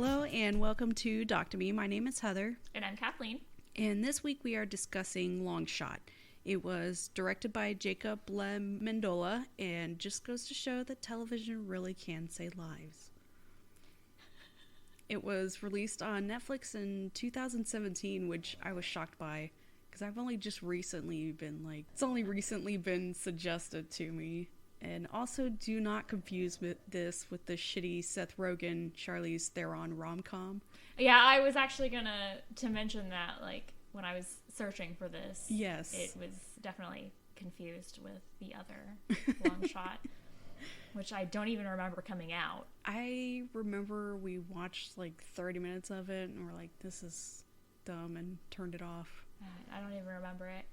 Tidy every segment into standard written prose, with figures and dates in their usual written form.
Hello and welcome to Doc to Me. My name is Heather. And I'm Kathleen. And this week we are discussing Long Shot. It was directed by Jacob Mendola and just goes to show that television really can save lives. It was released on Netflix in 2017, which I was shocked by because I've only just recently been it's only recently been suggested to me. And also do not confuse this with the shitty Seth Rogen, Charlize Theron rom-com. Yeah, I was actually gonna mention that, when I was searching for this. Yes. It was definitely confused with the other Long Shot, which I don't even remember coming out. I remember we watched 30 minutes of it and we're like, this is dumb, and turned it off. I don't even remember it.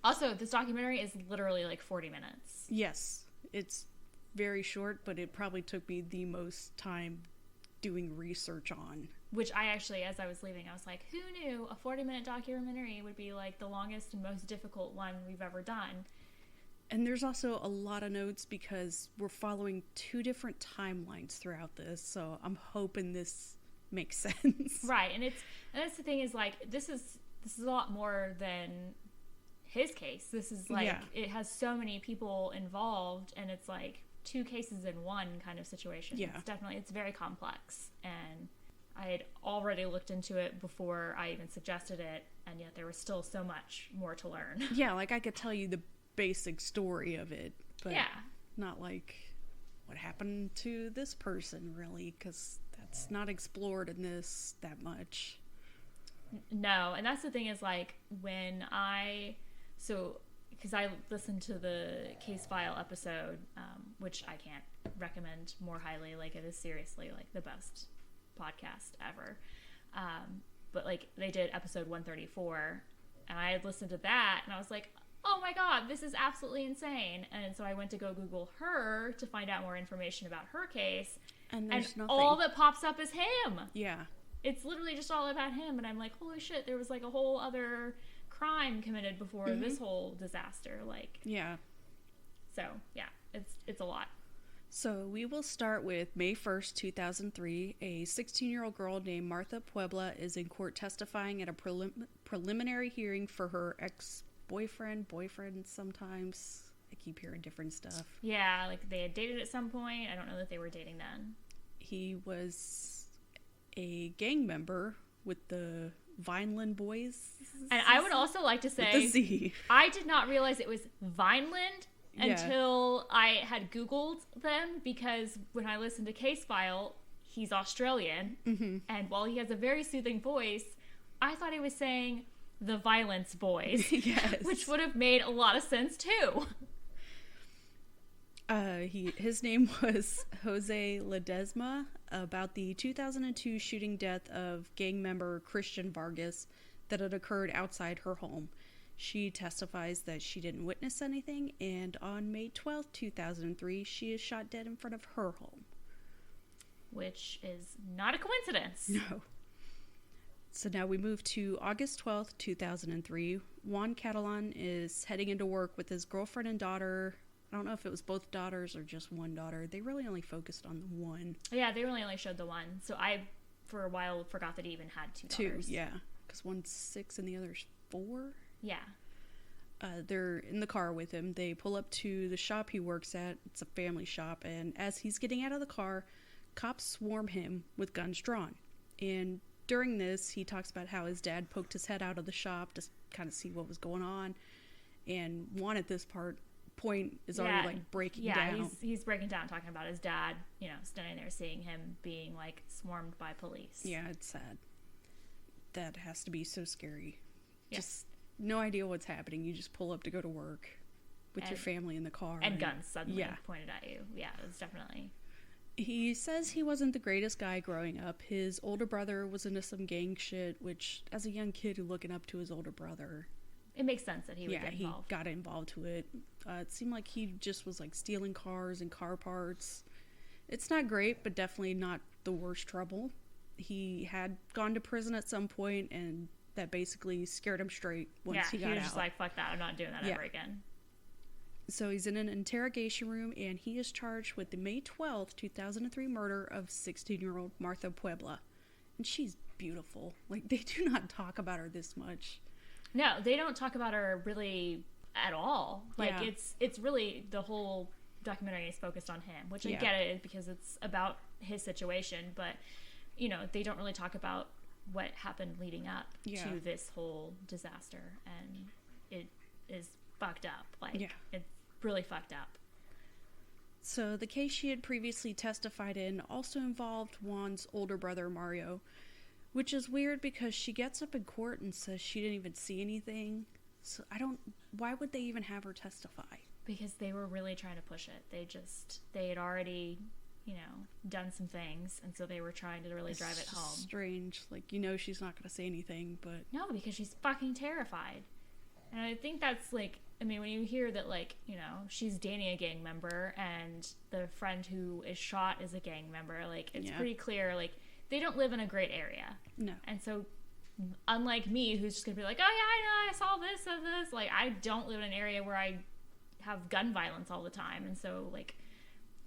Also, this documentary is literally 40 minutes. Yes, it's very short, but it probably took me the most time doing research on. Which I actually, as I was leaving, I was like, who knew a 40-minute documentary would be the longest and most difficult one we've ever done? And there's also a lot of notes because we're following two different timelines throughout this, so I'm hoping this makes sense. Right, and that's the thing is this is a lot more than his case. This is It has so many people involved, and it's two cases in one kind of situation. Yeah. It's very complex, and I had already looked into it before I even suggested it, and yet there was still so much more to learn. Yeah, I could tell you the basic story of it, but not what happened to this person, really, because that's not explored in this that much. No, and that's the thing is because I listened to the Case File episode, which I can't recommend more highly. It is seriously the best podcast ever. But they did episode 134, and I had listened to that, and I was like, oh my god, this is absolutely insane. And so I went to go Google her to find out more information about her case, and there's nothing. All that pops up is him. Yeah. It's literally just all about him, and I'm like, holy shit, there was a whole other crime committed before this whole disaster. Yeah. So, yeah, it's a lot. So we will start with May 1st, 2003. A 16-year-old girl named Martha Puebla is in court testifying at a preliminary hearing for her boyfriend sometimes. I keep hearing different stuff. Yeah, they had dated at some point. I don't know that they were dating then. He was a gang member with the Vineland Boys. And I would also like to say, with the Z. I did not realize it was Vineland until I had Googled them, because when I listened to Case File, he's Australian. Mm-hmm. And while he has a very soothing voice, I thought he was saying the Violence Boys. Yes. Which would have made a lot of sense too. His name was Jose Ledesma, about the 2002 shooting death of gang member Christian Vargas that had occurred outside her home. She testifies that she didn't witness anything, and on May 12th, 2003, she is shot dead in front of her home. Which is not a coincidence. No. So now we move to August 12th, 2003. Juan Catalan is heading into work with his girlfriend and daughter. I don't know if it was both daughters or just one daughter. They really only focused on the one. Yeah, they really only showed the one. So I, for a while, forgot that he even had two daughters. Two, yeah. Because one's 6 and the other's 4. Yeah. They're in the car with him. They pull up to the shop he works at. It's a family shop. And as he's getting out of the car, cops swarm him with guns drawn. And during this, he talks about how his dad poked his head out of the shop to kind of see what was going on. And Juan at this point is already breaking down. Yeah, he's breaking down, talking about his dad, standing there seeing him being swarmed by police. Yeah, it's sad. That has to be so scary. Yeah. Just no idea what's happening. You just pull up to go to work with your family in the car. And guns suddenly pointed at you. Yeah, it was definitely... He says he wasn't the greatest guy growing up. His older brother was into some gang shit, which, as a young kid looking up to his older brother... It makes sense that he would get involved. He got involved to it. It seemed like he just was stealing cars and car parts. It's not great, but definitely not the worst trouble. He had gone to prison at some point, and that basically scared him straight once he got out. Yeah, he was just like, fuck that, I'm not doing that ever again. So he's in an interrogation room, and he is charged with the May 12th, 2003 murder of 16-year-old Martha Puebla. And she's beautiful. Like, they do not talk about her this much. No, they don't talk about her really at all. Like, Yeah. it's really, the whole documentary is focused on him, which I get it because it's about his situation, but, you know, they don't really talk about what happened leading up to this whole disaster, and it is fucked up. Like, it's really fucked up. So the case she had previously testified in also involved Juan's older brother, Mario, which is weird because she gets up in court and says she didn't even see anything. So why would they even have her testify? Because they were really trying to push it. They had already, you know, done some things, and so they were trying to really drive it home. Strange. Like, you know, she's not going to say anything, but... No, because she's fucking terrified. And I think that's, like, I mean, when you hear that, like, you know, she's dating a gang member, and the friend who is shot is a gang member, like, it's pretty clear, like, they don't live in a great area. No. And so, unlike me, who's just going to be like, oh, yeah, I know, I saw this and this, like, I don't live in an area where I have gun violence all the time, and so, like,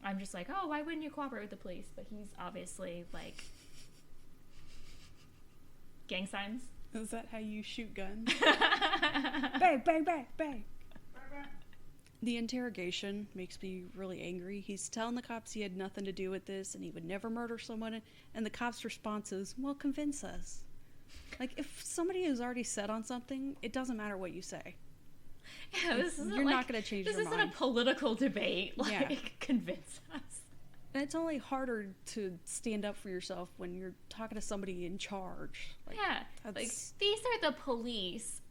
I'm just like, oh, why wouldn't you cooperate with the police? But he's obviously, like, gang signs. Is that how you shoot guns? Bang, bang, bang, bang. The interrogation makes me really angry. He's telling the cops he had nothing to do with this and he would never murder someone, and the cops' response is, well, convince us. Like, if somebody is already set on something, it doesn't matter what you say. Yeah, this isn't You're not going to change your mind. This isn't a political debate. Like, convince us. And it's only harder to stand up for yourself when you're talking to somebody in charge. Like, like, these are the police,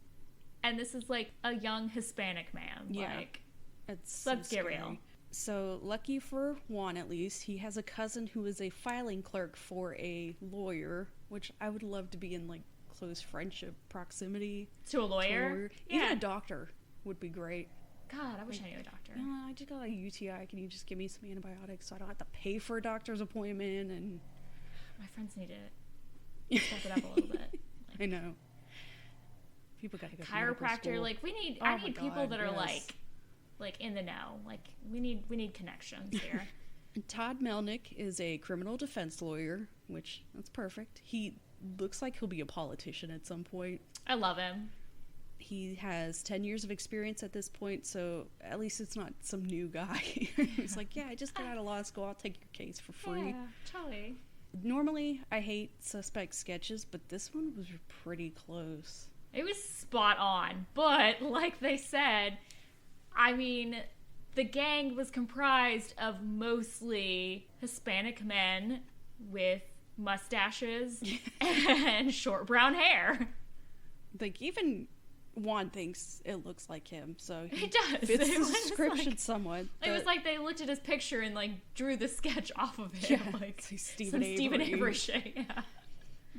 and this is, like, a young Hispanic man. Yeah. Like, let's get real. So, lucky for Juan, at least, he has a cousin who is a filing clerk for a lawyer, which I would love to be in, like, close friendship proximity. To a lawyer? Yeah. Even a doctor would be great. God, I wish I knew a doctor. I just got a UTI. Can you just give me some antibiotics so I don't have to pay for a doctor's appointment? And my friends need to step it up a little bit. Like, I know. People got to go to chiropractor. Like, I need people that are like in the know. Like, we need connections here. Todd Melnick is a criminal defense lawyer, which that's perfect. He looks like he'll be a politician at some point. I love him. He has 10 years of experience at this point, so at least it's not some new guy. He's like, yeah, I just got out of law school. I'll take your case for free. Yeah, totally. Normally, I hate suspect sketches, but this one was pretty close. It was spot on. But, like they said, I mean, the gang was comprised of mostly Hispanic men with mustaches and short brown hair. Like, even Juan thinks it looks like him, so he does. Fits the description somewhat. It was like they looked at his picture and, like, drew the sketch off of it. Yeah, like Stephen Avery shit, yeah.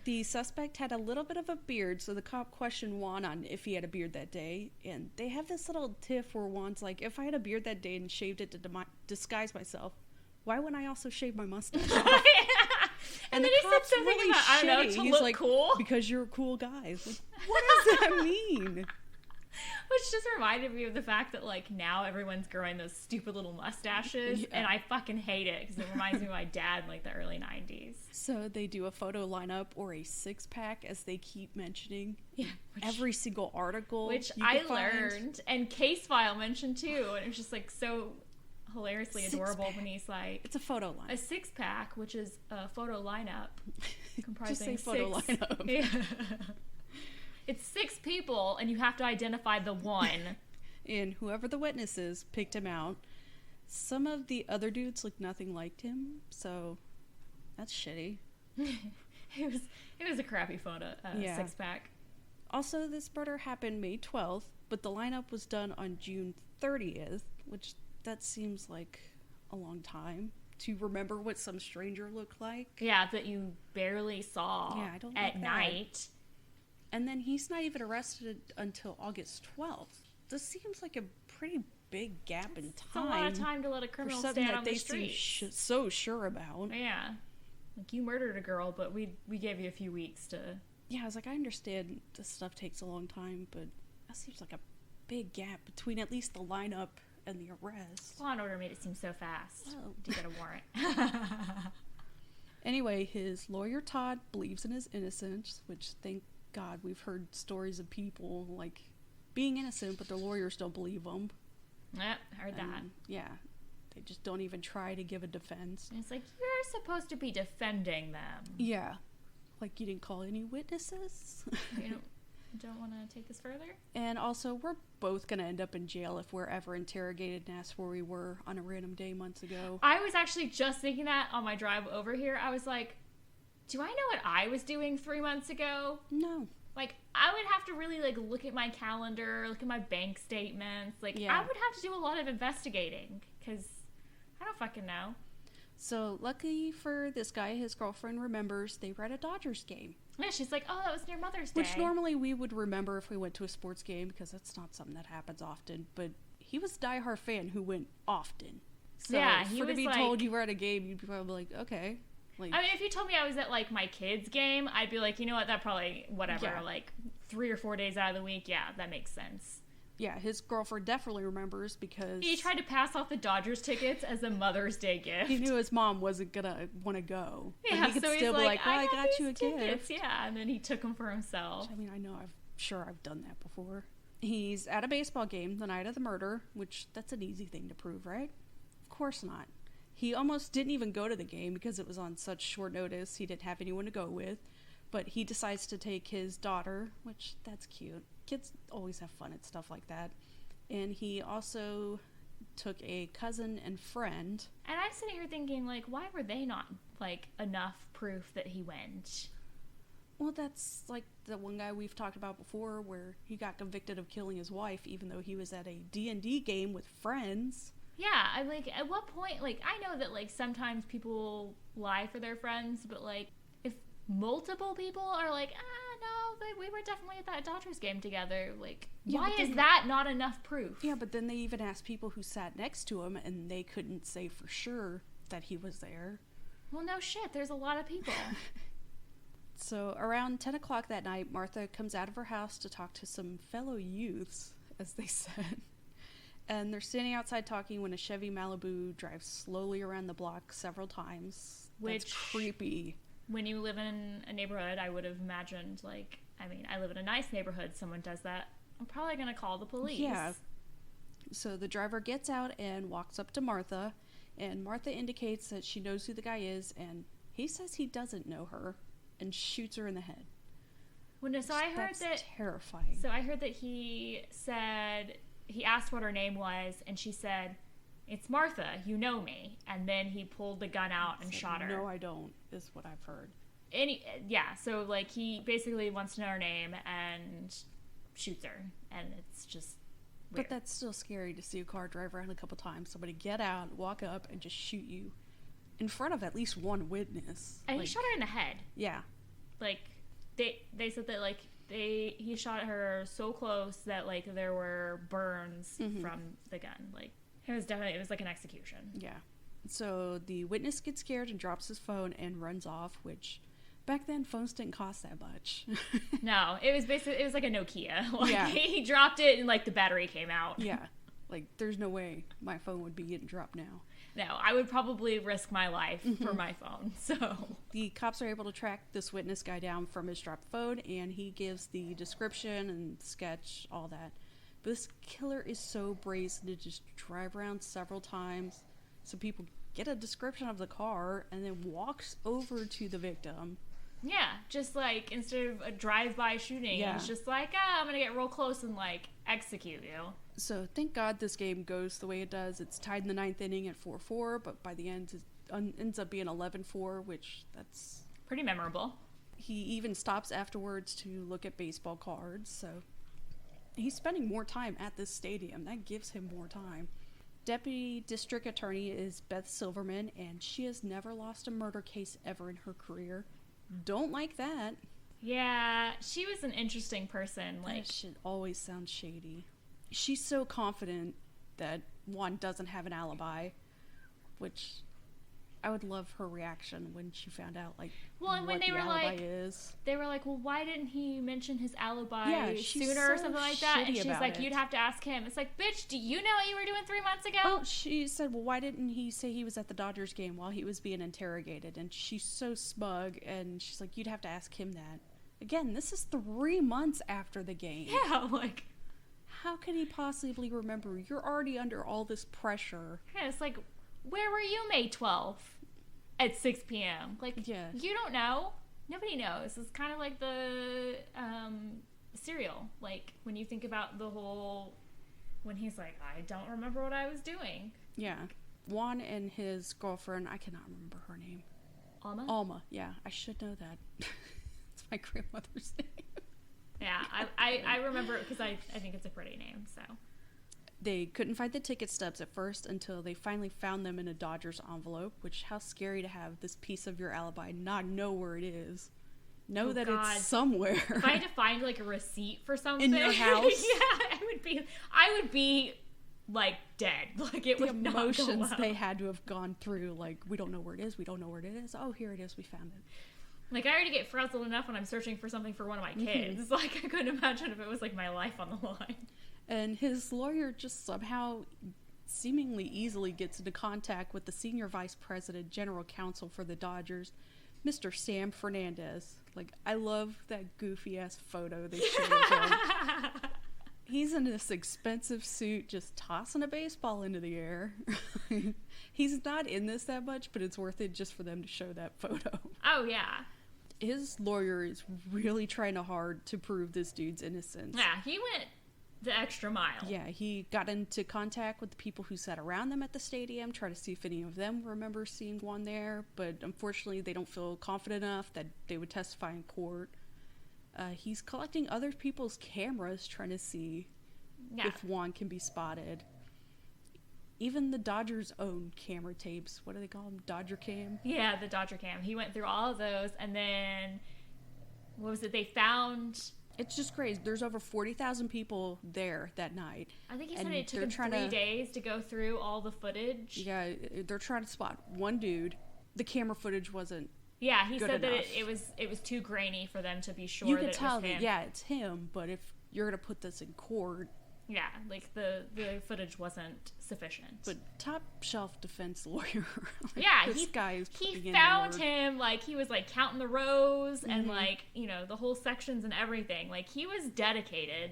The suspect had a little bit of a beard, so the cop questioned Juan on if he had a beard that day, and they have this little tiff where Juan's like, if I had a beard that day and shaved it to disguise myself, why wouldn't I also shave my mustache off? And then he said something really about, I don't know, to He's look like, cool. Because you're a cool guy. Like, what does that mean? Which just reminded me of the fact that, like, now everyone's growing those stupid little mustaches, and I fucking hate it because it reminds me of my dad in, like, the early 90s. So they do a photo lineup or a six-pack, as they keep mentioning. Yeah. Every single article. Which I learned, and Case File mentioned too, and it was just, like, so hilariously adorable when he's like, it's a photo line. A six-pack, which is a photo lineup comprising just say photo lineup. Yeah. It's 6 people, and you have to identify the one. And whoever the witness is picked him out. Some of the other dudes look nothing like him, so that's shitty. It was a crappy photo, six-pack. Also, this murder happened May 12th, but the lineup was done on June 30th, which that seems like a long time to remember what some stranger looked like. Yeah, that you barely saw at night. And then he's not even arrested until August 12th. This seems like a pretty big gap in time. It's a lot of time to let a criminal stand on the street. Seem so sure about. Yeah. Like, you murdered a girl, but we gave you a few weeks to... Yeah, I was like, I understand this stuff takes a long time, but that seems like a big gap between at least the lineup and the arrest. Law and Order made it seem so fast to get a warrant. Anyway, his lawyer Todd believes in his innocence, which, thank God, we've heard stories of people like being innocent, but their lawyers don't believe them. Yep, heard that. Yeah, they just don't even try to give a defense. And it's like, you're supposed to be defending them. Yeah, like you didn't call any witnesses. You don't want to take this further? And also, we're both going to end up in jail if we're ever interrogated and asked where we were on a random day months ago. I was actually just thinking that on my drive over here. I was like, do I know what I was doing 3 months ago? No. Like, I would have to really, like, look at my calendar, look at my bank statements. Like, I would have to do a lot of investigating, because I don't fucking know. So, lucky for this guy, his girlfriend remembers they were at a Dodgers game. Yeah, she's like, oh, that was near Mother's Day. Which normally we would remember if we went to a sports game, because that's not something that happens often. But he was a diehard fan who went often. So yeah, he for was to be like, told you were at a game, you'd be probably like, okay. Like, I mean, if you told me I was at, like, my kid's game, I'd be like, you know what, that probably, whatever, yeah. like, 3 or 4 days out of the week, yeah, that makes sense. Yeah, his girlfriend definitely remembers because... He tried to pass off the Dodgers tickets as a Mother's Day gift. He knew his mom wasn't gonna want to go. Yeah, he could so still he's be like, well, I got these you a tickets. gift. Yeah, and then he took them for himself. Which, I mean, I know, I've done that before. He's at a baseball game the night of the murder, which that's an easy thing to prove, right? Of course not. He almost didn't even go to the game because it was on such short notice. He didn't have anyone to go with. But he decides to take his daughter, which that's cute. Kids always have fun at stuff like that. And he also took a cousin and friend. And I'm sitting here thinking, like, why were they not, like, enough proof that he went? Well, that's like the one guy we've talked about before where he got convicted of killing his wife even though he was at a D&D game with friends. Yeah, I'm like, at what point, like, I know that, like, sometimes people lie for their friends, but, like, if multiple people are like, no, we were definitely at that Dodgers game together, like, yeah, why is that not enough proof? Yeah, but then they even asked people who sat next to him, and they couldn't say for sure that he was there. Well, no shit, there's a lot of people. So, around 10 o'clock that night, Martha comes out of her house to talk to some fellow youths, as they said. And they're standing outside talking when a Chevy Malibu drives slowly around the block several times. Which, that's creepy. When you live in a neighborhood, I would have imagined, like, I mean, I live in a nice neighborhood, someone does that, I'm probably going to call the police. Yeah. So the driver gets out and walks up to Martha, and Martha indicates that she knows who the guy is, and he says he doesn't know her, and shoots her in the head. Well, no, so I heard that's terrifying. So I heard that he said, he asked what her name was, and she said, "It's Martha, you know me." And then he pulled the gun out and shot her. No, I don't, is what I've heard. Yeah, so, like, he basically wants to know her name and shoots her, and it's just weird. But that's still scary to see a car drive around a couple times, somebody get out, walk up, and just shoot you in front of at least one witness. And he shot her in the head. Yeah. Like, they said that, like, he shot her so close that, like, there were burns from the gun. Like, it was like an execution. Yeah. So the witness gets scared and drops his phone and runs off, which back then phones didn't cost that much. No, it was like a Nokia. Like, yeah. He dropped it and, like, the battery came out. Yeah. Like, there's no way my phone would be getting dropped now. No, I would probably risk my life for my phone, so. The cops are able to track this witness guy down from his dropped phone, and he gives the description and sketch, all that. But this killer is so brazen to just drive around several times so people get a description of the car and then walks over to the victim. Yeah, just, like, instead of a drive-by shooting, it's just like, I'm gonna get real close and, like, execute you. So thank God this game goes the way it does. It's tied in the 9th inning at 4-4, but by the end it ends up being 11-4, which that's pretty memorable. He even stops afterwards to look at baseball cards, so he's spending more time at this stadium. That gives him more time. Deputy District Attorney is Beth Silverman, and she has never lost a murder case ever in her career. Don't like that. Yeah, she was an interesting person. Like, that shit always sounds shady. She's so confident that Juan doesn't have an alibi, which I would love her reaction when she found out, like, well, and when what they the were alibi like, is. They were like, well, why didn't he mention his alibi sooner so or something like that? And she's like, it. you'd have to ask him. It's like, bitch, do you know what you were doing 3 months ago? Well, she said, well, why didn't he say he was at the Dodgers game while he was being interrogated? And she's so smug, and she's like, you'd have to ask him that. Again, this is 3 months after the game. Yeah, like, how could he possibly remember? You're already under all this pressure. yeah, it's like, where were you May 12th at 6 p.m.? Like, Yeah. you don't know. Nobody knows. It's kind of like the Serial. Like, when you think about the whole, when he's like, I don't remember what I was doing. Yeah. Juan and his girlfriend, I cannot remember her name. Alma, yeah. I should know that. It's my grandmother's name. Yeah, I remember it because I think it's a pretty name, so. They couldn't find the ticket stubs at first until they finally found them in a Dodgers envelope, which, how scary to have this piece of your alibi not know where it is. Know that it's somewhere. If I had to find, like, a receipt for something. In your house? Yeah, I would be, like, dead. Like, it would not go well. The emotions they had to have gone through, like, we don't know where it is, we don't know where it is. Oh, here it is, we found it. Like, I already get frazzled enough when I'm searching for something for one of my kids. Mm-hmm. Like, I couldn't imagine if it was, like, my life on the line. And his lawyer just somehow seemingly easily gets into contact with the senior vice president, general counsel for the Dodgers, Mr. Sam Fernandez. Like, I love that goofy-ass photo they showed of him. He's in this expensive suit just tossing a baseball into the air. He's not in this that much, but it's worth it just for them to show that photo. Oh, yeah. His lawyer is really trying hard to prove this dude's innocence. Yeah, he went the extra mile. Yeah, he got into contact with the people who sat around them at the stadium, try to see if any of them remember seeing Juan there, but unfortunately they don't feel confident enough that they would testify in court. He's collecting other people's cameras, trying to see if Juan can be spotted. Even the Dodgers' own camera tapes, what do they call them? Dodger Cam? Yeah, the Dodger Cam. He went through all of those, and then, what was it, they found... It's just crazy. There's over 40,000 people there that night. I think he said it took him 3 days to go through all the footage. Yeah, they're trying to spot one dude. The camera footage wasn't Yeah, he said enough. that it was too grainy for them to be sure you that could it tell was him. Yeah, it's him, but if you're going to put this in court... Yeah, like the footage wasn't sufficient. But top shelf defense lawyer. Like, yeah, this guy is he found him, like, he was, like, counting the rows and, like, you know, the whole sections and everything. Like, he was dedicated.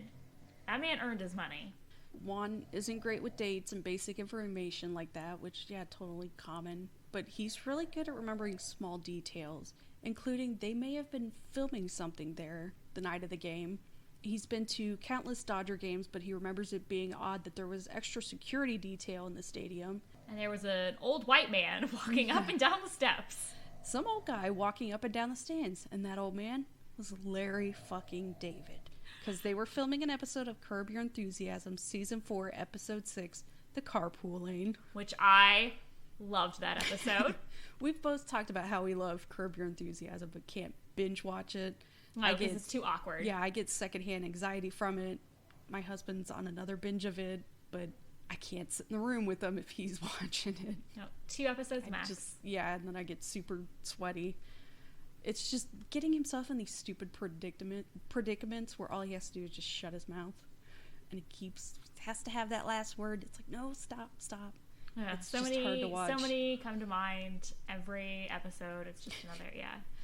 That man earned his money. Juan isn't great with dates and basic information like that, which, yeah, totally common. But he's really good at remembering small details, including they may have been filming something there the night of the game. He's been to countless Dodger games, but he remembers it being odd that there was extra security detail in the stadium. And there was an old white man walking up and down the steps. Some old guy walking up and down the stands, and that old man was Larry fucking David. Because they were filming an episode of Curb Your Enthusiasm, Season 4, Episode 6, The Carpool Lane. Which I loved that episode. We've both talked about how we love Curb Your Enthusiasm, but can't binge watch it. No, because it's too awkward. Yeah, I get secondhand anxiety from it. My husband's on another binge of it, but I can't sit in the room with him if he's watching it. No, 2 episodes max. And then I get super sweaty. It's just getting himself in these stupid predicaments where all he has to do is just shut his mouth. And he has to have that last word. It's like, no, stop. Yeah, it's just hard to watch. So many come to mind every episode. It's just another,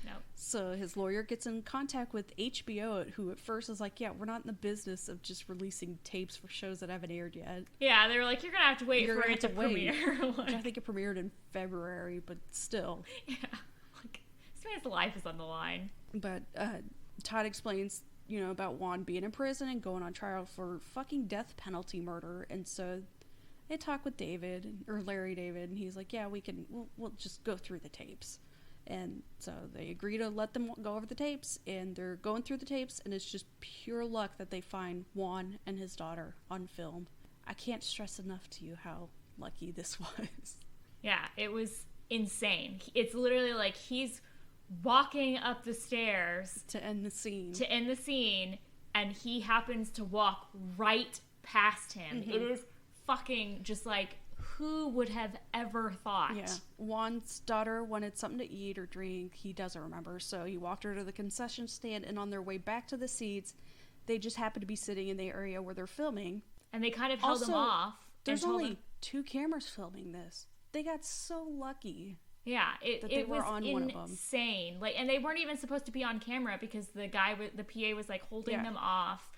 no. So his lawyer gets in contact with HBO, who at first is like, yeah, we're not in the business of just releasing tapes for shows that haven't aired yet. Yeah, they were like, you're going to have to wait for it to premiere. Like, I think it premiered in February, but still. Yeah, like, this man's life is on the line. But Todd explains, about Juan being in prison and going on trial for fucking death penalty murder, and so... They talk with Larry David, and he's like, yeah, we'll just go through the tapes. And so they agree to let them go over the tapes, and they're going through the tapes, and it's just pure luck that they find Juan and his daughter on film. I can't stress enough to you how lucky this was. Yeah, it was insane. It's literally like he's walking up the stairs to end the scene, and he happens to walk right past him. Mm-hmm. It is fucking just like, who would have ever thought? Yeah. Juan's daughter wanted something to eat or drink. He doesn't remember. So he walked her to the concession stand, and on their way back to the seats, they just happened to be sitting in the area where they're filming. And they kind of held them off. There's only 2 cameras filming this. They got so lucky. Yeah, it was on insane. one of them. Like, and they weren't even supposed to be on camera because the PA was like holding them off,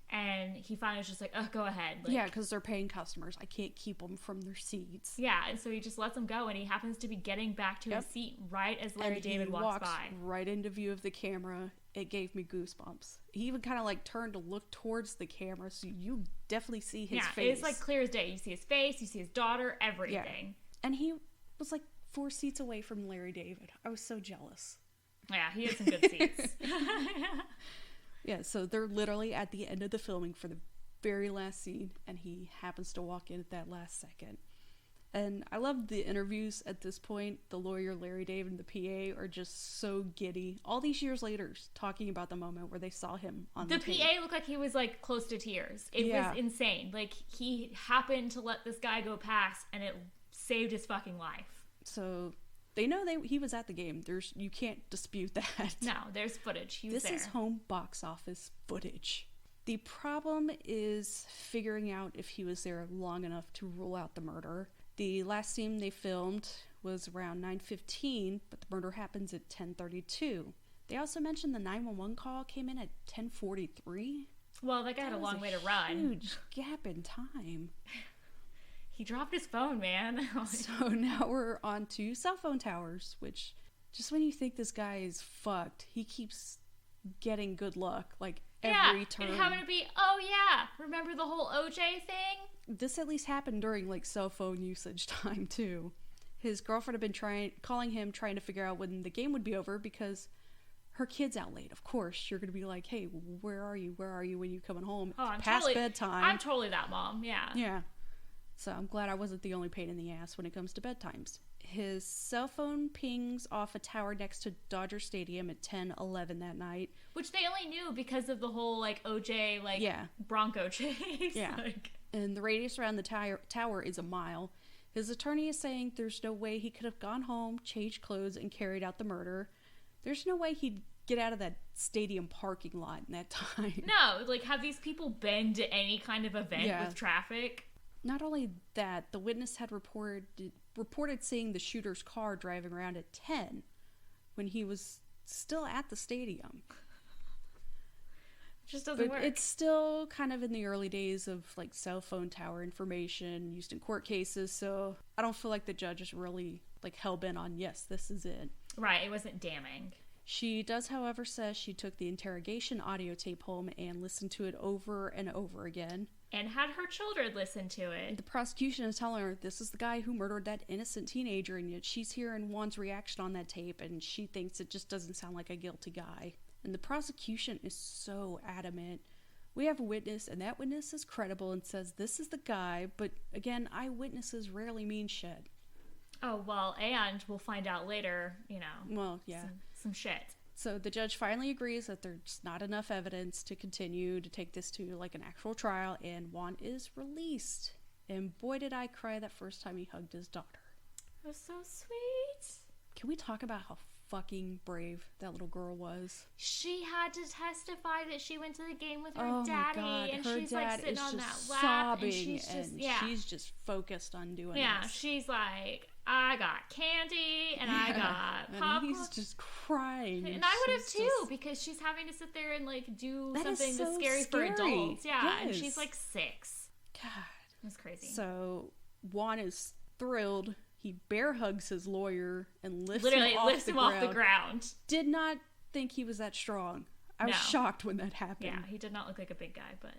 and he finally was just like, "Oh, go ahead." Like, yeah, because they're paying customers. I can't keep them from their seats. Yeah, and so he just lets them go, and he happens to be getting back to his seat right as Larry David walks by. Right into view of the camera. It gave me goosebumps. He even kind of like turned to look towards the camera, so you definitely see his face. Yeah, it's like clear as day. You see his face, you see his daughter, everything. Yeah. And he was like 4 seats away from Larry David. I was so jealous. Yeah, he had some good seats. Yeah, so they're literally at the end of the filming for the very last scene, and he happens to walk in at that last second. And I love the interviews at this point. The lawyer, Larry David, and the PA are just so giddy. All these years later, talking about the moment where they saw him on the tape. PA looked like he was like close to tears. It was insane. Like, he happened to let this guy go past, and it saved his fucking life. So they know he was at the game. You can't dispute that. No, there's footage. He was there. This is home box office footage. The problem is figuring out if he was there long enough to rule out the murder. The last scene they filmed was around 9:15, but the murder happens at 10:32. They also mentioned the 911 call came in at 10:43. Well, that guy had a long way to run. Huge gap in time. He dropped his phone, man. So now we're on to cell phone towers, which just when you think this guy is fucked, he keeps getting good luck, like every turn. And having to be, oh yeah, remember the whole OJ thing? This at least happened during like cell phone usage time too. His girlfriend had been calling him, trying to figure out when the game would be over because her kid's out late. Of course, you're going to be like, hey, where are you? Where are you when you coming home? Oh, Past bedtime. I'm totally that mom, yeah. Yeah. So I'm glad I wasn't the only pain in the ass when it comes to bedtimes. His cell phone pings off a tower next to Dodger Stadium at 10:11 that night. Which they only knew because of the whole, like, OJ, like, Bronco chase. Yeah. And the radius around the tower is a mile. His attorney is saying there's no way he could have gone home, changed clothes, and carried out the murder. There's no way he'd get out of that stadium parking lot in that time. No, like, have these people been to any kind of event with traffic? Not only that, the witness had reported seeing the shooter's car driving around at 10 when he was still at the stadium. Just doesn't work. It's still kind of in the early days of like cell phone tower information used in court cases, so I don't feel like the judge is really like hell-bent on, yes, this is it. Right, it wasn't damning. She does, however, say she took the interrogation audio tape home and listened to it over and over again. And had her children listen to it. The prosecution is telling her this is the guy who murdered that innocent teenager, and yet she's hearing Juan's reaction on that tape, and she thinks it just doesn't sound like a guilty guy. And the prosecution is so adamant. We have a witness, and that witness is credible and says this is the guy, but again, eyewitnesses rarely mean shit. Oh, well, and we'll find out later, you know. Well, yeah. Some shit. So the judge finally agrees that there's not enough evidence to continue to take this to like an actual trial, and Juan is released. And boy, did I cry that first time he hugged his daughter. It was so sweet. Can we talk about how fucking brave that little girl was? She had to testify that she went to the game with her oh daddy, my God. and her she's dad like sitting is on just that lap, sobbing, and she's just focused on doing yeah, this. she's like, I got candy, and I got popcorn. And he's just crying. And I would have too, because she's having to sit there and like do something that's scary for adults. Yeah, yes. And she's like 6. God. It was crazy. So Juan is thrilled. He bear hugs his lawyer and lifts him off the ground. Did not think he was that strong. I was shocked when that happened. Yeah, he did not look like a big guy, but...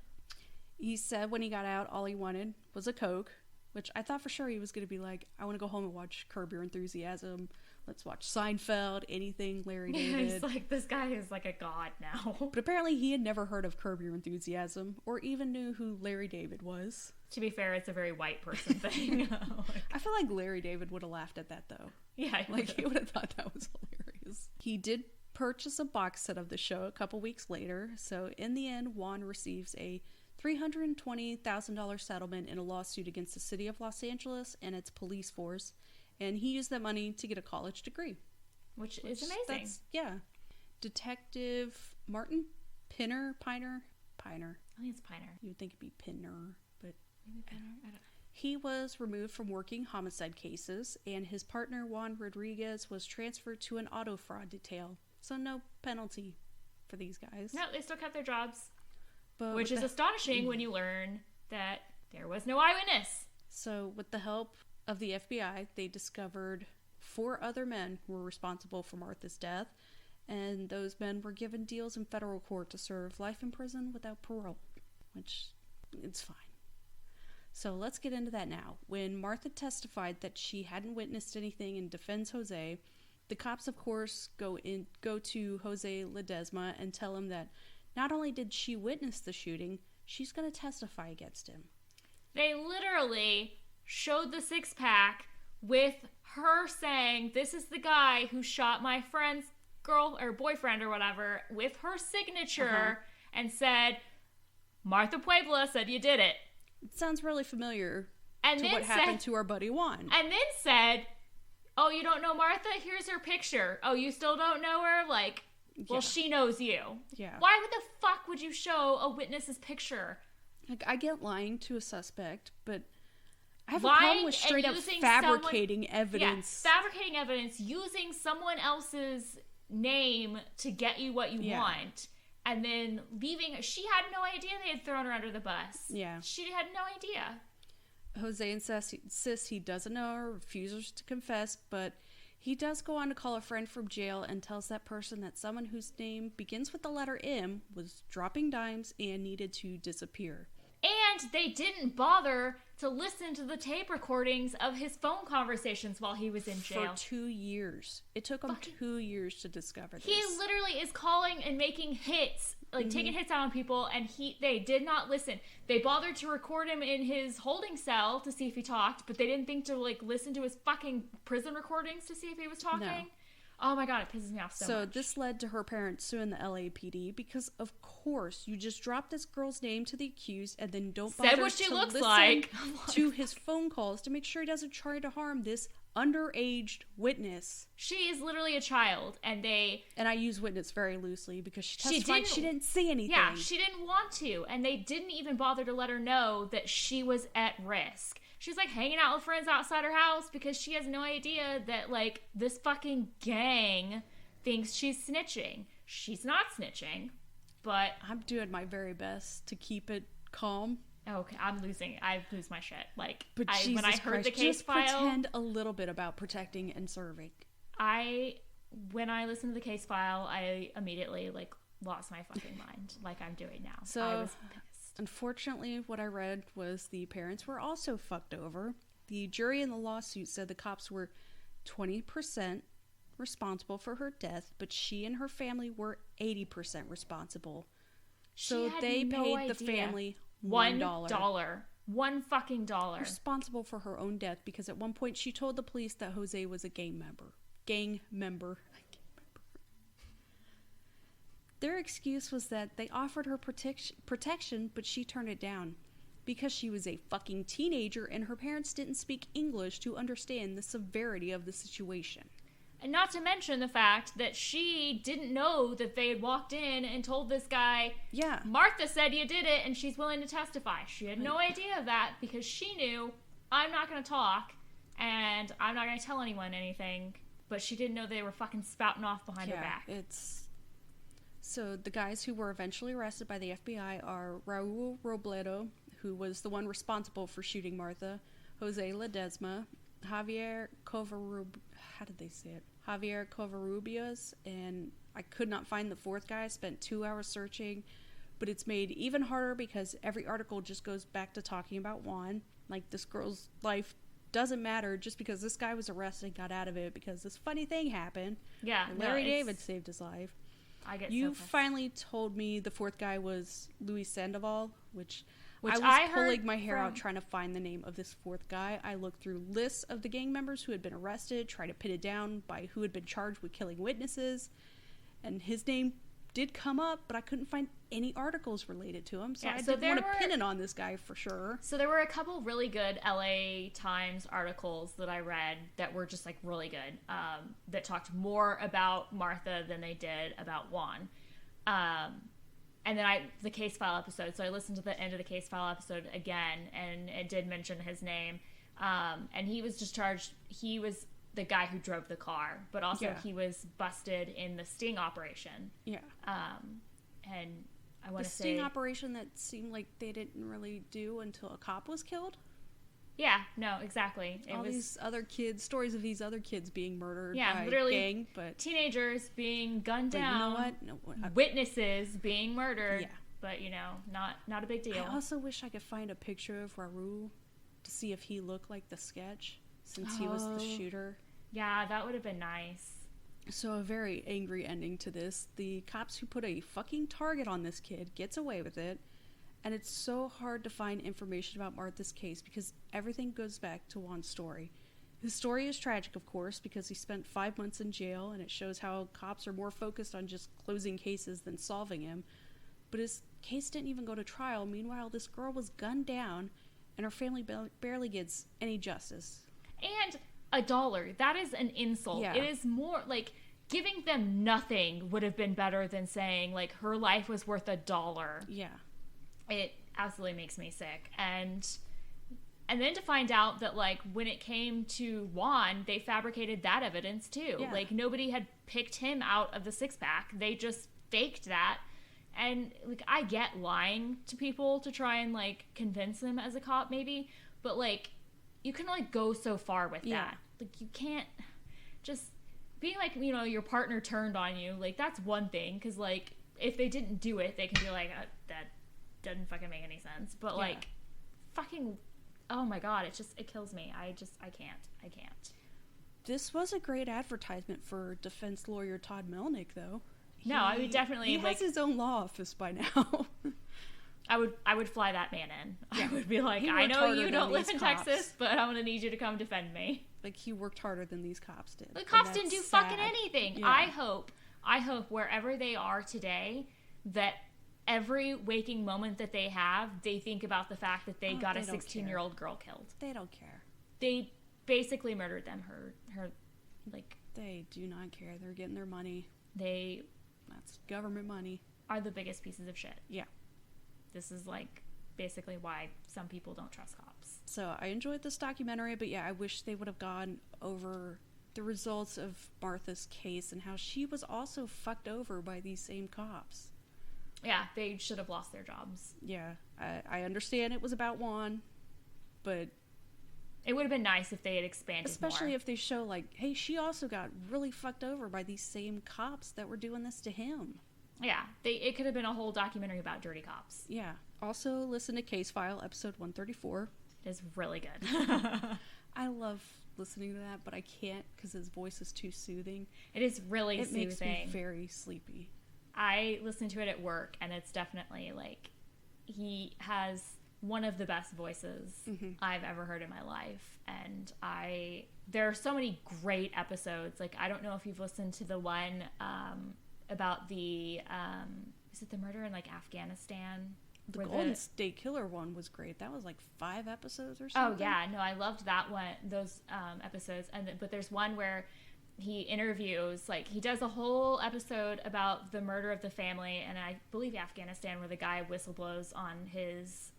He said when he got out, all he wanted was a Coke, which I thought for sure he was going to be like, I want to go home and watch Curb Your Enthusiasm. Let's watch Seinfeld, anything Larry David. He's like, this guy is like a god now. But apparently he had never heard of Curb Your Enthusiasm or even knew who Larry David was. To be fair, it's a very white person thing. I feel like Larry David would have laughed at that, though. Yeah, he would have thought that was hilarious. He did purchase a box set of the show a couple weeks later, so in the end, Juan receives a $320,000 settlement in a lawsuit against the city of Los Angeles and its police force, and he used that money to get a college degree. Which is amazing. Yeah. Detective Martin Piner. I think it's Piner. You would think it'd be Pinner, but Maybe Piner? I don't know. he was removed from working homicide cases, and his partner Juan Rodriguez was transferred to an auto fraud detail. So no penalty for these guys. No, they still kept their jobs. But which is astonishing when you learn that there was no eyewitness. So with the help of the FBI, they discovered 4 other men who were responsible for Martha's death, and those men were given deals in federal court to serve life in prison without parole, which it's fine. So let's get into that now. When Martha testified that she hadn't witnessed anything and defends Jose, the cops, of course, go to Jose Ledesma and tell him that not only did she witness the shooting, she's going to testify against him. They literally showed the 6-pack with her saying, "This is the guy who shot my friend's girl or boyfriend or whatever," with her signature, and said, "Martha Puebla said you did it." It sounds really familiar and to then what happened to our buddy Juan. And then said, "Oh, you don't know Martha? Here's her picture. Oh, you still don't know her? Like, well, she knows you." Yeah. Why would the fuck would you show a witness's picture? Like, I get lying to a suspect, but I have a problem with straight up fabricating evidence. Yeah, fabricating evidence, using someone else's name to get you what you want, and then leaving. She had no idea they had thrown her under the bus. Yeah. She had no idea. Jose insists he doesn't know or refuses to confess, but he does go on to call a friend from jail and tells that person that someone whose name begins with the letter M was dropping dimes and needed to disappear. And they didn't bother to listen to the tape recordings of his phone conversations while he was in jail. For 2 years. It took him 2 years to discover this. He literally is calling and making hits, like taking hits out on people, and they did not listen. They bothered to record him in his holding cell to see if he talked, but they didn't think to like listen to his fucking prison recordings to see if he was talking. No. Oh my god, it pisses me off so much. This led to her parents suing the LAPD because, of course, you just dropped this girl's name to the accused and then don't bother what she to looks listen like to his phone calls to make sure he doesn't try to harm this underage witness. She is literally a child, and I use witness very loosely because she testified she didn't see anything. Yeah, she didn't want to, and they didn't even bother to let her know that she was at risk. She's like hanging out with friends outside her house because she has no idea that like this fucking gang thinks she's snitching. She's not snitching, but I'm doing my very best to keep it calm. Okay, I lose my shit. Like, but when I heard the case just file, pretend a little bit about protecting and serving. When I listened to the case file, I immediately like lost my fucking mind, like I'm doing now. So I was pissed. Unfortunately, what I read was the parents were also fucked over. The jury in the lawsuit said the cops were 20% responsible for her death, but she and her family were 80% responsible. So they paid the family $1. $1 fucking dollar. Responsible for her own death because at one point she told the police that Jose was a gang member. Their excuse was that they offered her protection, but she turned it down because she was a fucking teenager and her parents didn't speak English to understand the severity of the situation. And not to mention the fact that she didn't know that they had walked in and told this guy, yeah, Martha said you did it and she's willing to testify. She had no idea of that because she knew, I'm not going to talk and I'm not going to tell anyone anything, but she didn't know they were fucking spouting off behind her back. So the guys who were eventually arrested by the FBI are Raul Robledo, who was the one responsible for shooting Martha, Jose Ledesma, Javier Covarrubias, and I could not find the fourth guy. I spent 2 hours searching, but it's made even harder because every article just goes back to talking about Juan. Like, this girl's life doesn't matter just because this guy was arrested and got out of it because this funny thing happened. Yeah, and Larry David saved his life. You finally told me the fourth guy was Luis Sandoval, which I was pulling my hair out trying to find the name of this fourth guy. I looked through lists of the gang members who had been arrested, tried to pin it down by who had been charged with killing witnesses, and his name did come up, but I couldn't find any articles related to him, so Yeah, I so didn't want to pin it on this guy for sure. So there were a couple really good LA Times articles that I read that were just, like, really good, that talked more about Martha than they did about Juan. And then the case file episode, so I listened to the end of the case file episode again, and it did mention his name. And he was just charged, he was the guy who drove the car, but also he was busted in the sting operation. Yeah. And I want to say... The sting operation that seemed like they didn't really do until a cop was killed? Yeah, no, exactly. These other kids, stories of these other kids being murdered by literally gang, but... Teenagers being gunned down. You know what? No, witnesses being murdered. Yeah. But, you know, not a big deal. I also wish I could find a picture of Raul to see if he looked like the sketch, since he was the shooter. Yeah, that would have been nice. So a very angry ending to this. The cops who put a fucking target on this kid gets away with it. And it's so hard to find information about Martha's case because everything goes back to Juan's story. His story is tragic, of course, because he spent 5 months in jail, and it shows how cops are more focused on just closing cases than solving him. But his case didn't even go to trial. Meanwhile, this girl was gunned down, and her family barely gets any justice. And $1. That is an insult. Yeah. It is more, like, giving them nothing would have been better than saying, like, her life was worth $1. Yeah. It absolutely makes me sick. And then to find out that, like, when it came to Juan, they fabricated that evidence too. Yeah. Like, nobody had picked him out of the six-pack. They just faked that. And, like, I get lying to people to try and, like, convince them as a cop maybe, but, like, you can, like, go so far with that. Like, you can't just being, like, you know, your partner turned on you. Like, that's one thing, because, like, if they didn't do it, they can be like, that doesn't fucking make any sense. But like, fucking, oh my god, it kills me. I can't. This was a great advertisement for defense lawyer Todd Melnick, though. I would definitely. He has his own law office by now. I would fly that man in. Yeah. I would be like, I know you don't live in Texas, but I'm gonna need you to come defend me. Like, he worked harder than these cops did. The cops didn't do fucking anything. Yeah. I hope wherever they are today that every waking moment that they have, they think about the fact that they got a 16-year-old girl killed. They don't care. They basically murdered them. Her, like... They do not care. They're getting their money. That's government money. Are the biggest pieces of shit. Yeah. This is, like, basically why some people don't trust cops. So, I enjoyed this documentary, but yeah, I wish they would have gone over the results of Martha's case and how she was also fucked over by these same cops. Yeah, they should have lost their jobs. Yeah, I understand it was about Juan, but... It would have been nice if they had expanded especially more. If they show, like, hey, she also got really fucked over by these same cops that were doing this to him. Yeah, it could have been a whole documentary about dirty cops. Yeah. Also, listen to Case File, episode 134. It's really good. I love listening to that, but I can't because his voice is too soothing. It is really soothing. It makes me very sleepy. I listen to it at work, and it's definitely, like, he has one of the best voices I've ever heard in my life. And there are so many great episodes. Like, I don't know if you've listened to the one about the, is it the murder in, like, Afghanistan? The Golden State Killer one was great. That was, like, 5 episodes or something. Oh, yeah. No, I loved that one, those episodes. But there's one where he interviews, like, he does a whole episode about the murder of the family, and I believe Afghanistan, where the guy whistleblows on his,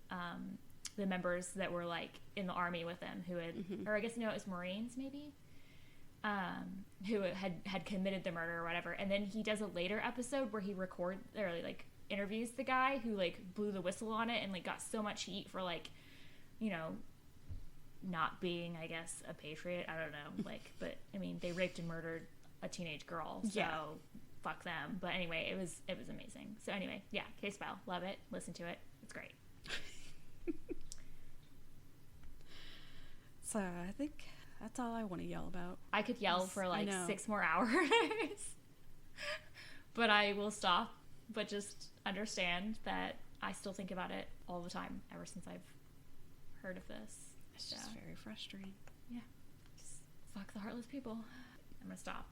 the members that were, like, in the army with him, who had, or I guess, no, it was Marines, maybe, who had committed the murder or whatever. And then he does a later episode where he interviews the guy who, like, blew the whistle on it and, like, got so much heat for, like, you know, not being, I guess, a patriot. I don't know. Like, but I mean, they raped and murdered a teenage girl, so fuck them. But anyway, it was amazing. So anyway, yeah, Case File, love it. Listen to it. It's great. So I think that's all I want to yell about. I could yell for like 6 more hours, but I will stop. But just understand that I still think about it all the time ever since I've heard of this. It's just very frustrating. Yeah. Just fuck the heartless people. I'm going to stop.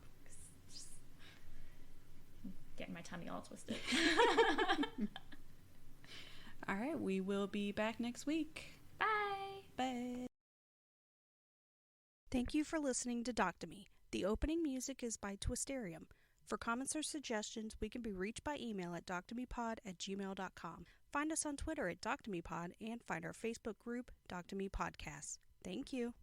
getting my tummy all twisted. All right, we will be back next week. Bye. Bye. Thank you for listening to Doctomy. The opening music is by Twisterium. For comments or suggestions, we can be reached by email at doctomypod@gmail.com. Find us on Twitter at doctomypod and find our Facebook group, Doctomy Podcasts. Thank you.